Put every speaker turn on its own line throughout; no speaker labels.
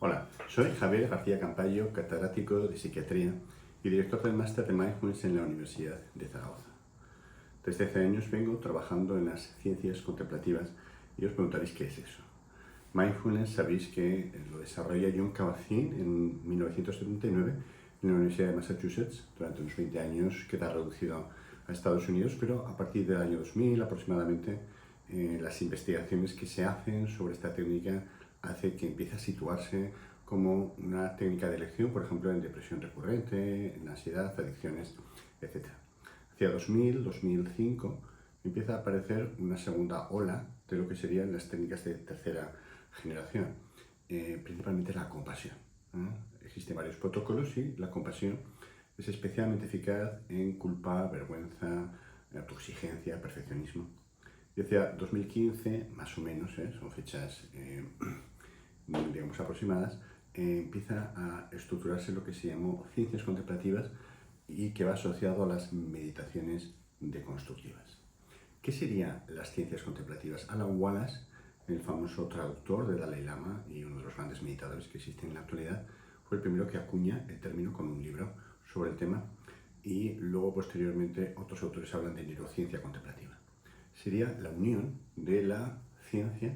Hola, soy Javier García Campayo, catedrático de Psiquiatría y director del Máster de Mindfulness en la Universidad de Zaragoza. Desde hace años vengo trabajando en las ciencias contemplativas y os preguntaréis qué es eso. Mindfulness sabéis que lo desarrolla John Kabat-Zinn en 1979 en la Universidad de Massachusetts. Durante unos 20 años queda reducido a Estados Unidos, pero a partir del año 2000 aproximadamente las investigaciones que se hacen sobre esta técnica hace que empiece a situarse como una técnica de elección, por ejemplo, en depresión recurrente, en ansiedad, adicciones, etc. Hacia 2000-2005 empieza a aparecer una segunda ola de lo que serían las técnicas de tercera generación, principalmente la compasión. Existen varios protocolos y la compasión es especialmente eficaz en culpa, vergüenza, autoexigencia, perfeccionismo. Y hacia 2015, más o menos, son fechas digamos aproximadas, empieza a estructurarse lo que se llamó ciencias contemplativas y que va asociado a las meditaciones deconstructivas. ¿Qué serían las ciencias contemplativas? Alan Wallace, el famoso traductor de Dalai Lama y uno de los grandes meditadores que existen en la actualidad, fue el primero que acuña el término con un libro sobre el tema, y luego posteriormente otros autores hablan de neurociencia contemplativa. Sería la unión de la ciencia,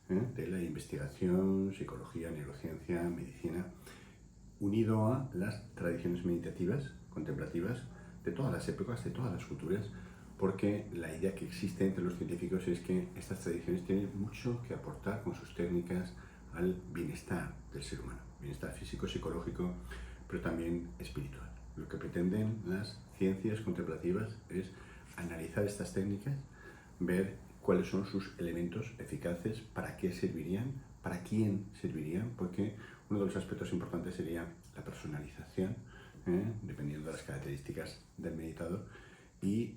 de la investigación, psicología, neurociencia, medicina, unido a las tradiciones meditativas, contemplativas, de todas las épocas, de todas las culturas, porque la idea que existe entre los científicos es que estas tradiciones tienen mucho que aportar con sus técnicas al bienestar del ser humano, bienestar físico, psicológico, pero también espiritual. Lo que pretenden las ciencias contemplativas es analizar estas técnicas, ver cuáles son sus elementos eficaces, para qué servirían, para quién servirían, porque uno de los aspectos importantes sería la personalización, dependiendo de las características del meditador, y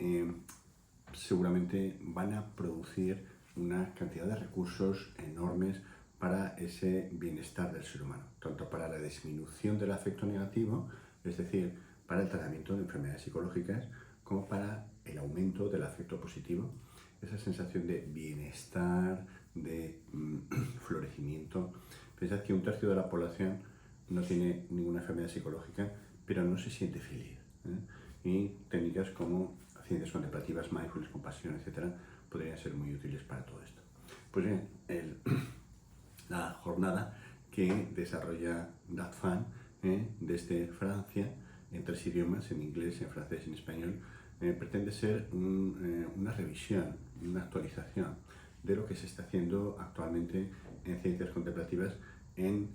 seguramente van a producir una cantidad de recursos enormes para ese bienestar del ser humano, tanto para la disminución del afecto negativo, es decir, para el tratamiento de enfermedades psicológicas, como para el aumento del afecto positivo, esa sensación de bienestar, de florecimiento. Pensad que un tercio de la población no tiene ninguna enfermedad psicológica, pero no se siente feliz, y técnicas como ciencias contemplativas, mindfulness, compasión, etc., podrían ser muy útiles para todo esto. Pues bien, la jornada que desarrolla DATFAN desde Francia, en 3 idiomas, en inglés, en francés y en español, pretende ser una revisión, una actualización de lo que se está haciendo actualmente en ciencias contemplativas en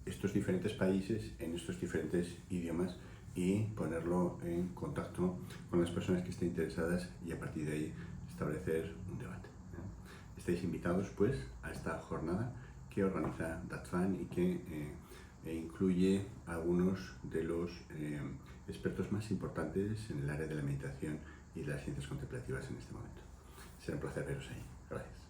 estos diferentes países, en estos diferentes idiomas, y ponerlo en contacto con las personas que estén interesadas y a partir de ahí establecer un debate. Estáis invitados pues a esta jornada que organiza DATFAN y que incluye a algunos de los expertos más importantes en el área de la meditación y de las ciencias contemplativas en este momento. Será un placer veros ahí. Gracias.